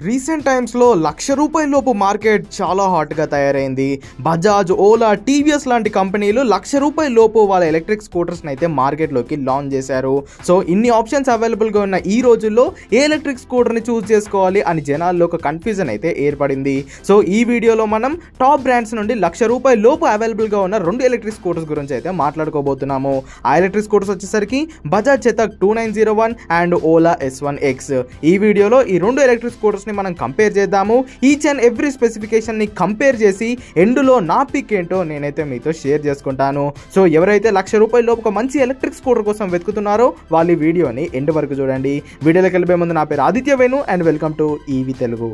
Recent టైమ్స్లో ₹1,00,000 లోపు market చాలా హాట్గా తయారైంది. బజాజ్, ఓలా, టీవీఎస్ లాంటి కంపెనీలు ₹1,00,000 లోపు వాళ్ళ ఎలక్ట్రిక్ స్కూటర్స్ని అయితే మార్కెట్లోకి లాంచ్ చేశారు. సో ఇన్ని ఆప్షన్స్ అవైలబుల్గా ఉన్న ఈ రోజుల్లో ఏ ఎలక్ట్రిక్ స్కూటర్ని చూస్ చేసుకోవాలి అని జనాల్లో ఒక కన్ఫ్యూజన్ అయితే ఏర్పడింది. సో ఈ వీడియోలో మనం టాప్ బ్రాండ్స్ నుండి ₹1,00,000 లోపు అవైలబుల్గా ఉన్న 2 ఎలక్ట్రిక్ స్కూటర్స్ గురించి అయితే మాట్లాడుకోబోతున్నాము. ఆ ఎలక్ట్రిక్ స్కూటర్స్ వచ్చేసరికి బజాజ్ చేతక్ 2901 అండ్ ఓలా S1X. ఈ వీడియోలో ఈ 2 ఎలక్ట్రిక్ స్కూటర్స్ మనం కంపేర్ చేద్దాము. ఈచ్ అండ్ ఎవ్రీ స్పెసిఫికేషన్ ని కంపేర్ చేసి ఎండ్లో నా పిక్ ఏంటో నేనైతే మీతో షేర్ చేసుకుంటాను. సో ఎవరైతే ₹1,00,000 లోపు ఒక మంచి ఎలక్ట్రిక్ స్కూటర్ కోసం వెతుకుతున్నారో వాళ్ళు ఈ వీడియోని ఎండ్ వరకు చూడండి. వీడియోలోకి వెళ్ళే ముందు నా పేరు Aditya Venu and welcome to EV Telugu.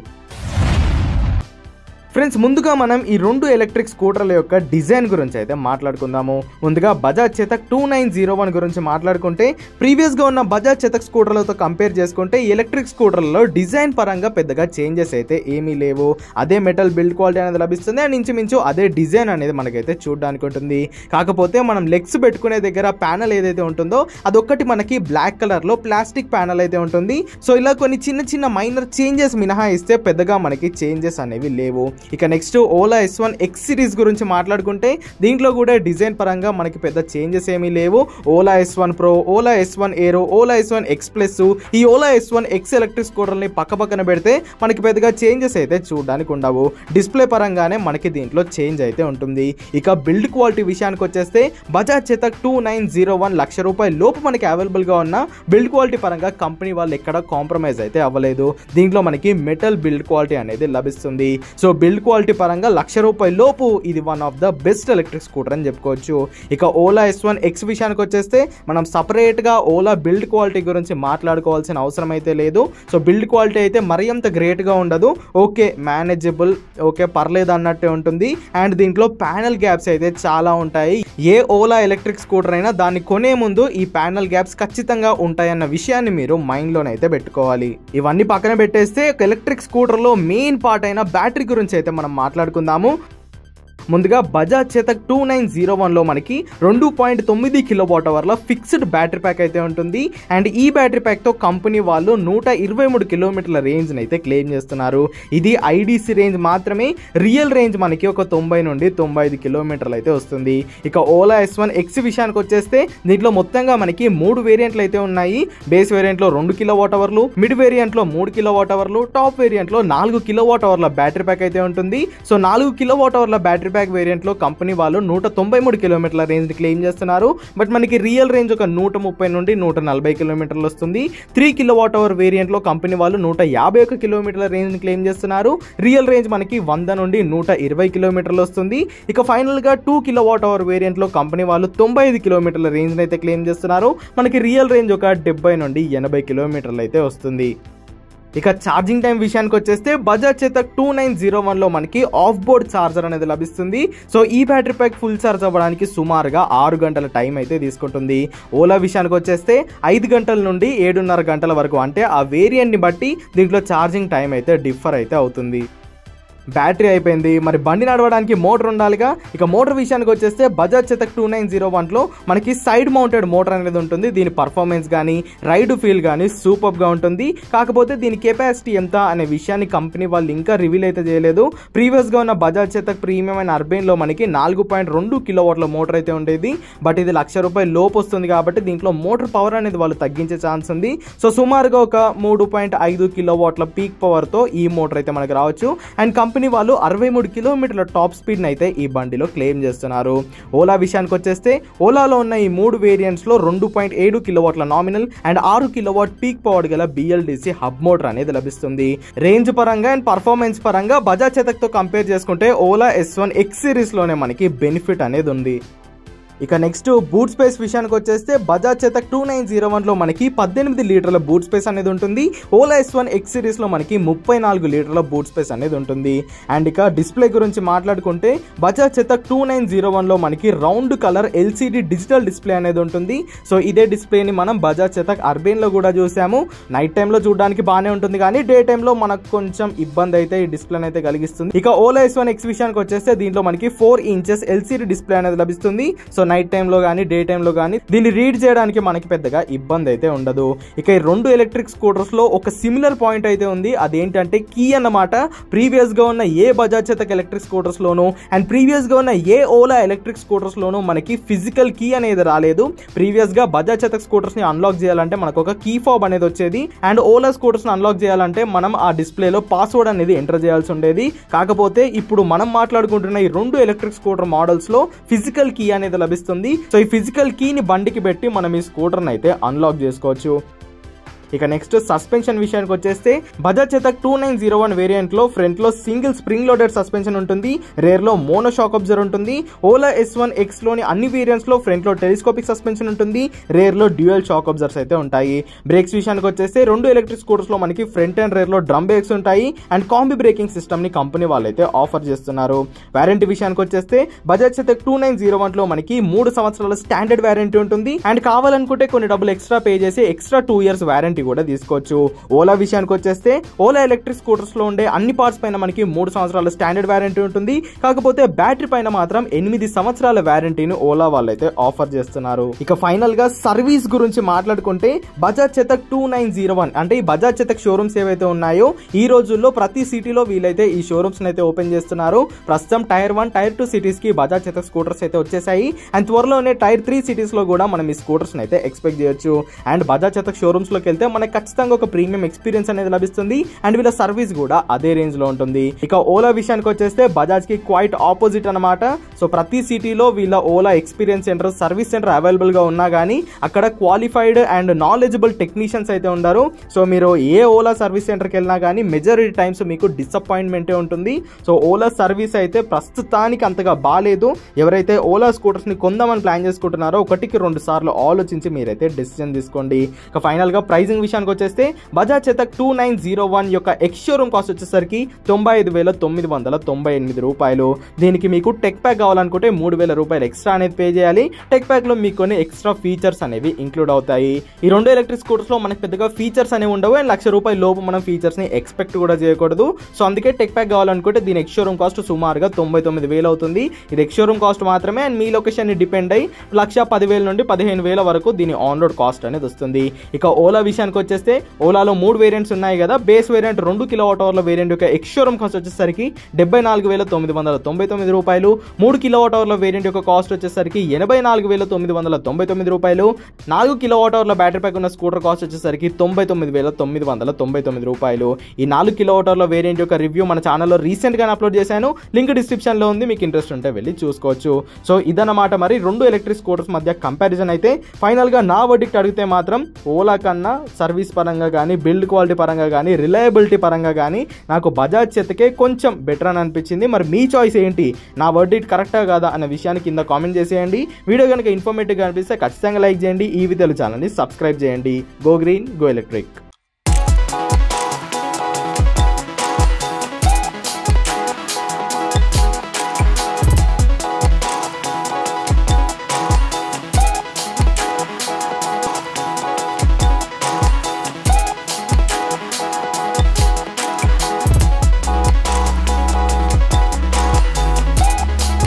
Friends, ముందుగా మనం ఈ 2 ఎలక్ట్రిక్ స్కూటర్ల యొక్క డిజైన్ గురించి అయితే మాట్లాడుకుందాము. ముందుగా బజాజ్ చేతక్ 2901 గురించి మాట్లాడుకుంటే ప్రీవియస్గా ఉన్న బజాజ్ చేతక్ స్కూటర్లతో కంపేర్ చేసుకుంటే ఎలక్ట్రిక్ స్కూటర్లలో డిజైన్ పరంగా పెద్దగా చేంజెస్ అయితే ఏమీ లేవు. అదే మెటల్ బిల్డ్ క్వాలిటీ అనేది లభిస్తుంది అండ్ ఇంచుమించు అదే డిజైన్ అనేది మనకైతే చూడడానికి ఉంటుంది. కాకపోతే మనం లెగ్స్ పెట్టుకునే దగ్గర ప్యానల్ ఏదైతే ఉంటుందో అదొక్కటి మనకి బ్లాక్ కలర్లో ప్లాస్టిక్ ప్యానల్ అయితే ఉంటుంది. సో ఇలా కొన్ని చిన్న చిన్న మైనర్ చేంజెస్ మినహాయిస్తే పెద్దగా మనకి చేంజెస్ అనేవి లేవు. ఇక నెక్స్ట్ ఓలా S1X సిరీస్ గురించి మాట్లాడుకుంటే దీంట్లో కూడా డిజైన్ పరంగా మనకి పెద్ద చేంజెస్ ఏమీ లేవు. Ola S1 Pro, Ola S1 Aero, Ola S1X Plus, ఈ ఓలా S1X ఎలక్ట్రిక్ స్కూటర్ని పక్కన పెడితే మనకి పెద్దగా చేంజెస్ అయితే చూడడానికి ఉండవు. డిస్ప్లే పరంగానే మనకి దీంట్లో చేంజ్ అయితే ఉంటుంది. ఇక బిల్డ్ క్వాలిటీ విషయానికి వచ్చేస్తే బజాజ్ చేతక్ 2901 ₹1,00,000 లోపు మనకి అవైలబుల్గా ఉన్న బిల్డ్ క్వాలిటీ పరంగా కంపెనీ వాళ్ళు ఎక్కడ కాంప్రమైజ్ అయితే అవ్వలేదు. దీంట్లో మనకి మెటల్ బిల్డ్ క్వాలిటీ అనేది లభిస్తుంది. సో బిల్డ్ క్వాలిటీ పరంగా ₹1,00,000 లోపు ఇది one of the best electric scooter అని చెప్పుకోవచ్చు. ఇక ఓలా S1X విషయానికి వచ్చేస్తే మనం సపరేట్గా ఓలా బిల్డ్ క్వాలిటీ గురించి మాట్లాడుకోవాల్సిన అవసరం అయితే లేదు. సో బిల్డ్ క్వాలిటీ అయితే మరీ అంత గ్రేట్గా ఉండదు. ఓకే, మేనేజబుల్, ఓకే పర్లేదు అన్నట్టే ఉంటుంది. అండ్ దీంట్లో ప్యానల్ గ్యాప్స్ అయితే చాలా ఉంటాయి. ఏ ఓలా ఎలక్ట్రిక్ స్కూటర్ అయినా దాన్ని కొనే ముందు ఈ ప్యానల్ గ్యాప్స్ ఖచ్చితంగా ఉంటాయన్న విషయాన్ని మీరు మైండ్లోనైతే పెట్టుకోవాలి. ఇవన్నీ పక్కన పెట్టేస్తే ఒక ఎలక్ట్రిక్ స్కూటర్లో మెయిన్ పార్ట్ అయిన బ్యాటరీ గురించి అయితే మనం మాట్లాడుకుందాము. ముందుగా బజాజ్ చేతక్ 2901లో మనకి 2.9 kWh ఫిక్స్డ్ బ్యాటరీ ప్యాక్ అయితే ఉంటుంది. అండ్ ఈ బ్యాటరీ ప్యాక్తో కంపెనీ వాళ్ళు 123 కిలోమీటర్ల రేంజ్ అయితే క్లెయిమ్ చేస్తున్నారు. ఇది ఐడిసి రేంజ్ మాత్రమే. రియల్ రేంజ్ మనకి ఒక 90 నుండి 95 కిలోమీటర్లు అయితే వస్తుంది. ఇక ఓలా S1X విషయానికి వచ్చేస్తే దీంట్లో మొత్తంగా మనకి 3 వేరియంట్లు అయితే ఉన్నాయి. బేస్ వేరియంట్లో 2 kWh, మిడ్ వేరియంట్లో 3 kWh, టాప్ వేరియంట్లో 4 kWh బ్యాటరీ ప్యాక్ అయితే ఉంటుంది. So 4 kWh battery pack variant లో కంపెనీ వాళ్ళు 193 కిలోమీటర్ల రేంజ్ ని క్లెయిమ్ చేస్తున్నారు. బట్ మనకి రియల్ రేంజ్ ఒక 130 నుండి 140 కిలోమీటర్లు వస్తుంది. 3 kWh వేరియంట్ లో కంపెనీ వాళ్ళు 151 కిలోమీటర్ల రేంజ్ ని క్లెయిమ్ చేస్తున్నారు. రియల్ రేంజ్ మనకి 100 నుండి 120 కిలోమీటర్లు వస్తుంది. ఇక ఫైనల్ గా 2 kWh వేరియంట్ లో కంపెనీ వాళ్ళు 95 కిలోమీటర్ల రేంజ్ ని అయితే క్లెయిమ్ చేస్తున్నారు. మనకి రియల్ రేంజ్ ఒక 70 నుండి 80 కిలోమీటర్లు అయితే వస్తుంది. ఇక ఛార్జింగ్ టైం విషయానికి వచ్చేస్తే బజాజ్ చేతక్ 2901లో మనకి ఆఫ్ బోర్డ్ ఛార్జర్ అనేది లభిస్తుంది. సో ఈ బ్యాటరీ ప్యాక్ ఫుల్ ఛార్జ్ అవ్వడానికి సుమారుగా 6 గంటల టైం అయితే తీసుకుంటుంది. ఓలా విషయానికి వచ్చేస్తే 5 గంటల నుండి 7.5 గంటల వరకు, అంటే ఆ వేరియంట్ని బట్టి దీంట్లో ఛార్జింగ్ టైం అయితే డిఫర్ అయితే అవుతుంది. బ్యాటరీ అయిపోయింది, మరి బండి నడవడానికి మోటార్ ఉండాలిగా. ఇక మోటార్ విషయానికి వచ్చేస్తే బజాజ్ చేతక్ 2901లో మనకి సైడ్ మౌంటెడ్ మోటార్ అనేది ఉంటుంది. దీని పర్ఫార్మెన్స్ కానీ రైడ్ ఫీల్ కానీ సూపర్గా ఉంటుంది. కాకపోతే దీని కెపాసిటీ ఎంత అనే విషయాన్ని కంపెనీ వాళ్ళు ఇంకా రివీల్ అయితే చేయలేదు. ప్రీవియస్గా ఉన్న బజాజ్ చేతక్ ప్రీమియం అండ్ అర్బెన్లో మనకి 4.2 కిలోవాట్ల మోటార్ అయితే ఉండేది. బట్ ఇది ₹1,00,000 లోపు వస్తుంది కాబట్టి దీంట్లో మోటార్ పవర్ అనేది వాళ్ళు తగ్గించే ఛాన్స్ ఉంది. సో సుమారుగా ఒక 3.5 కిలోవాట్ల పీక్ పవర్తో ఈ మోటార్ అయితే మనకు రావచ్చు. అండ్ కంపెనీ వాళ్ళు 63 కిలోమీటర్ల టాప్ స్పీడ్ అయితే ఈ బండిలో క్లెయిమ్ చేస్తున్నారు. ఓలా విషయానికి వచ్చేస్తే ఓలాలో ఉన్న ఈ 3 వేరియంట్స్ లో 2.7 కిలోవాట్ల nominal and 6 kilowatt peak power గల BLDC హబ్ మోటార్ అనేది లభిస్తుంది. రేంజ్ పరంగా అండ్ పర్ఫార్మెన్స్ పరంగా బజాజ్ చేతక్ తో కంపేర్ చేసుకుంటే ఓలా S1X సిరీస్ లోనే మనకి బెనిఫిట్ అనేది ఉంది. ఇక నెక్స్ట్ బూట్ స్పేస్ విషయానికి వచ్చేస్తే బజాజ్ చేతక్ 2901లో మనకి 18 లీటర్ల బూట్ స్పేస్ అనేది ఉంటుంది. ఓలా S1X సిరీస్లో మనకి 34 లీటర్ల బూట్ స్పేస్ అనేది ఉంటుంది. అండ్ ఇక డిస్ప్లే గురించి మాట్లాడుకుంటే బజాజ్ చేతక్ 2901లో మనకి round colour LCD digital display అనేది ఉంటుంది. సో ఇదే డిస్ప్లేని మనం బజాజ్ చేతక్ అర్బెన్లో కూడా చూసాము. నైట్ టైంలో చూడడానికి బాగానే ఉంటుంది, కానీ డే టైంలో మనకు కొంచెం ఇబ్బంది అయితే ఈ డిస్ప్లే అయితే కలిగిస్తుంది. ఇక ఓలా S1X విషయానికి వచ్చేస్తే దీంట్లో మనకి 4 ఇంచెస్ LCD డిస్ప్లే అనేది లభిస్తుంది. సో నైట్ టైంలో కానీ డే టైంలో కానీ దీన్ని రీడ్ చేయడానికి మనకి పెద్దగా ఇబ్బంది అయితే ఉండదు. ఇక ఈ రెండు ఎలక్ట్రిక్ స్కూటర్స్ లో ఒక సిమిలర్ పాయింట్ అయితే ఉంది, అదేంటంటే కీ అన్నమాట. ప్రీవియస్ గా ఉన్న ఏ బజాజ్ చేతక్ ఎలక్ట్రిక్ స్కూటర్స్ లోను అండ్ ప్రీవియస్ గా ఉన్న ఏ ఓలా ఎలక్ట్రిక్ స్కూటర్స్ లోను మనకి ఫిజికల్ కీ అనేది రాలేదు. ప్రీవియస్ గా బజాజ్ చేతక్ స్కూటర్స్ ని అన్లాక్ చేయాలంటే మనకు ఒక కీ ఫాబ్ అనేది వచ్చేది అండ్ ఓలా స్కూటర్స్ ని అన్లాక్ చేయాలంటే మనం ఆ డిస్ప్లేలో పాస్వర్డ్ అనేది ఎంటర్ చేయాల్సి ఉండేది. కాకపోతే ఇప్పుడు మనం మాట్లాడుకుంటున్న ఈ రెండు ఎలక్ట్రిక్ స్కూటర్ మోడల్స్ లో ఫిజికల్ కీ అనేది లభిస్తుంది. సో ఈ ఫిజికల్ కీని బండికి పెట్టి మనం ఈ స్కూటర్ని అయితే అన్లాక్ చేసుకోవచ్చు. ఇక నెక్స్ట్ సస్పెన్షన్ విషయానికి వచ్చేస్తే బజాజ్ చేతక్ 2901 వేరియంట్ లో ఫ్రంట్ లో సింగిల్ స్ప్రింగ్ లోడెడ్ సస్పెన్షన్ ఉంటుంది, రేర్ లో మోనో షాక్ అబ్జర్వర్ ఉంటుంది. ఓలా S1X లోని అన్ని వేరియంట్స్ లో ఫ్రంట్ లో టెలిస్కోపిక్ సస్పెన్షన్ ఉంటుంది, రేర్ లో డ్యూయల్ షాక్ అబ్జర్వర్స్ అయితే ఉంటాయి. బ్రేక్స్ విషయానికి వచ్చేస్తే రెండు ఎలక్ట్రిక్ స్కూటర్స్ లో మనకి ఫ్రంట్ అండ్ రేర్ లో డ్రమ్ బ్రేక్స్ ఉంటాయి అండ్ కాంబీ బ్రేకింగ్ సిస్టమ్ ని కంపెనీ వాళ్ళైతే ఆఫర్ చేస్తున్నారు. వారంటీ విషయానికి వచ్చేస్తే బజాజ్ చేతక్ 2901 లో మనకి 3 సంవత్సరాల స్టాండర్డ్ వారంటీ ఉంటుంది అండ్ కావాలనుకుంటే కొన్ని డబ్బులు ఎక్స్ట్రా పే చేసి ఎక్స్ట్రా 2 years వారంటీ కూడా తీసుకోవచ్చు. ఓలా విషయానికి వచ్చేస్తే ఓలా ఎలక్ట్రిక్ స్కూటర్స్ లో ఉండే అన్ని పార్ట్స్ పైన మనకి 3 సంవత్సరాల స్టాండర్డ్ వారంటీ ఉంటుంది. కాకపోతే బ్యాటరీ పైన మాత్రం 8 సంవత్సరాల వారంటీని ఓలా వాళ్ళైతే ఆఫర్ చేస్తున్నారు. ఇక ఫైనల్ గా సర్వీస్ గురించి మాట్లాడుకుంటే బజాజ్ చేతక్ 2901 అంటే ఈ బజాజ్ చేతక్ షోరూమ్స్ ఏవైతే ఉన్నాయో ఈ రోజుల్లో ప్రతి సిటీలో వీలైతే ఈ షోరూమ్స్ అయితే ఓపెన్ చేస్తున్నారు. ప్రస్తుతం టైర్ 1 టైర్ 2 సిటీస్ కి బజాజ్ చేతక్ స్కూటర్స్ అయితే వచ్చేసాయి అండ్ త్వరలోనే టైర్ 3 సిటీస్ లో కూడా మనం ఈ స్కూటర్స్ అయితే ఎక్స్పెక్ట్ చేయొచ్చు. అండ్ బజాజ్ చేతక్ షోరూమ్స్ లోకి వెళ్తే మనకి ఖచ్చితంగా ఒక ప్రీమియం ఎక్స్పీరియన్స్ అనేది లభిస్తుంది అండ్ వీళ్ళ సర్వీస్ కూడా అదే రేంజ్ లో ఉంటుంది. ఇక ఓలా విషయానికి వచ్చేస్తే బజాజ్ కి క్వైట్ ఆపోజిట్ అనమాట. సో ప్రతి సిటీలో వీళ్ళ Ola experience centre, service centre available గా ఉన్నా కానీ అక్కడ క్వాలిఫైడ్ అండ్ నాలెడ్జబుల్ టెక్నీషియన్స్ అయితే ఉండరు. సో మీరు ఏ ఓలా సర్వీస్ సెంటర్కి వెళ్ళినా కానీ మెజారిటీ టైమ్స్ మీకు డిసప్పాయింట్మెంటే ఉంటుంది. సో ఓలా సర్వీస్ అయితే ప్రస్తుతానికి అంతగా బాగాలేదు. ఎవరైతే ఓలా స్కూటర్స్ ని కొందామని ప్లాన్ చేసుకుంటున్నారో 1-2 సార్లు ఆలోచించి మీరైతే డెసిషన్ తీసుకోండి. ఇక ఫైనల్ గా ప్రైజింగ్ విషయానికి వచ్చేస్తే బజాజ్ చేతక్ 2901 యొక్క ఎక్స్ షోరూమ్ కాస్ట్ వచ్చేసరికి 95,998 రూపాయలు. దీనికి మీకు టెక్ ప్యాక్ కావాలనుకుంటే 3,000 రూపాయలు ఎక్స్ట్రా అనేది పే చేయాలి. టెక్ ప్యాక్ లో మీకు కొన్ని ఎక్స్ట్రా ఫీచర్స్ అనేవి ఇంక్లూడ్ అవుతాయి. ఈ రెండు ఎలక్ట్రిక్ స్కూటర్స్ లో మనకి పెద్దగా ఫీచర్స్ అనేవి ఉండవు అండ్ ₹1,00,000 లోపు మనం ఫీచర్స్ ని ఎక్స్పెక్ట్ కూడా చేయకూడదు. సో అందుకే టెక్ ప్యాక్ కావాలనుకుంటే దీని ఎక్స్ షోరూమ్ కాస్ట్ సుమారుగా 99,000 అవుతుంది. ఇది ఎక్స్ షోరూమ్ కాస్ట్ మాత్రమే అండ్ మీ లొకేషన్ ని డిపెండ్ అయ్యి 1,10,000 నుండి 15,000 వరకు దీని ఆన్ రోడ్ కాస్ట్ అనేది వస్తుంది. ఇక ఓలా విషయానికి వచ్చేస్తే ఓలాలో 3 వేరియంట్స్ ఉన్నాయి కదా. బేస్ వేరియంట్ 2 kWh వేరియంట్ యొక్క ఎక్స్ షోరూమ్ కాస్ట్ వచ్చేసరికి 74,999 రూపాయలు. 3 kWh వేరియంట్ యొక్క కాస్ట్ వచ్చేసరికి 84,999 రూపాయలు. 4 kWh బ్యాటరీ ప్యాక్ ఉన్న స్కూటర్ కాస్ట్ వచ్చేసరికి 99,999 రూపాయలు. ఈ 4 kWh వేరియంట్ యొక్క రివ్యూ మన ఛానల్లో రీసెంట్ గా అప్లోడ్ చేశాను, లింక్ డిస్క్రిప్షన్ లో ఉంది, మీకు ఇంట్రెస్ట్ ఉంటే వెళ్ళి చూసుకోవచ్చు. సో ఇదన్నమాట మరి రెండు ఎలక్ట్రిక్ స్కూటర్స్ మధ్య కంపారిజన్ అయితే. ఫైనల్ గా నా వర్డిక్ట్ అడిగితే మాత్రం ఓలా కన్నా సర్వీస్ పరంగా కానీ, బిల్డ్ క్వాలిటీ పరంగా కానీ, రిలయబిలిటీ పరంగా కానీ నాకు బజాజ్ చేతకే కొంచెం బెటర్ అని అనిపించింది. మరి మీ చాయిస్ ఏంటి? నా వర్డిక్ట్ కరెక్టా కాదా అన్న విషయాన్ని కింద కామెంట్ చేసేయండి. వీడియో కనుక ఇన్ఫర్మేటివ్గా అనిపిస్తే ఖచ్చితంగా లైక్ చేయండి. ఈ వీడియో ఛానల్ని సబ్స్క్రైబ్ చేయండి. Go green, go electric.